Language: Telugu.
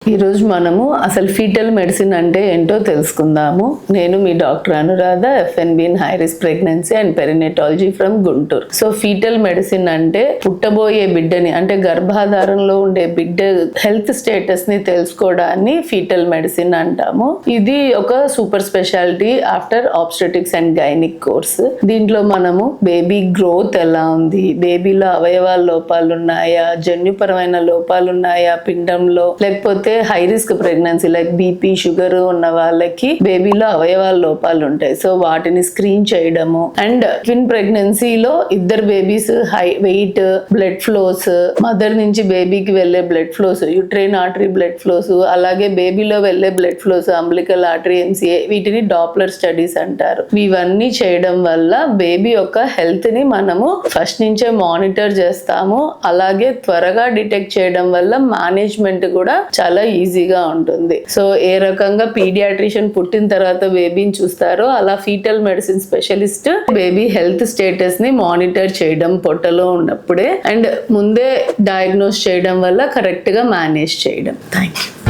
ఈరోజు మనము అసలు ఫీటల్ మెడిసిన్ అంటే ఏంటో తెలుసుకుందాము. నేను మీ doctor Anuradha, FNB in high risk pregnancy and perinatology from Guntur. So fetal medicine అంటే పుట్టబోయే బిడ్డని అంటే గర్భాధారంలో ఉండే బిడ్డ హెల్త్ స్టేటస్ ని తెలుసుకోవడాన్ని ఫీటల్ మెడిసిన్ అంటాము. ఇది ఒక super speciality after obstetrics and gynaec course. దీంట్లో మనము బేబీ గ్రోత్ ఎలా ఉంది, బేబీలో అవయవాల లోపాలు ఉన్నాయా, జన్యుపరమైన లోపాలు ఉన్నాయా పిండంలో, లేకపోతే high risk pregnancy like BP sugar ఉన్న వాళ్ళకి బేబీలో అవయవాల లోపాలు ఉంటాయి. సో వాటిని స్క్రీన్ చేయడము అండ్ ట్విన్ ప్రెగ్నెన్సీలో ఇద్దరు babies high wait, blood flows, mother నుంచి బేబీకి వెళ్లే blood flows, uterine artery blood flows, అలాగే బేబీలో వెళ్లే blood flows, umbilical artery, MCA, వీటిని డాప్లర్ స్టడీస్ అంటారు. ఇవన్నీ చేయడం వల్ల బేబీ యొక్క హెల్త్ ని మనము ఫస్ట్ నుంచే మానిటర్ చేస్తాము. అలాగే త్వరగా డిటెక్ట్ చేయడం వల్ల మేనేజ్మెంట్ కూడా చాలా ఈజీగా ఉంటుంది. సో ఏ రకంగా పీడియాట్రిషియన్ పుట్టిన తర్వాత బేబీని చూస్తారో అలా fetal medicine specialist baby health status ని మానిటర్ చేయడం పొట్టలో ఉన్నప్పుడే అండ్ ముందే డయాగ్నోస్ చేయడం వల్ల కరెక్ట్ గా మేనేజ్ చేయడం. Thank you.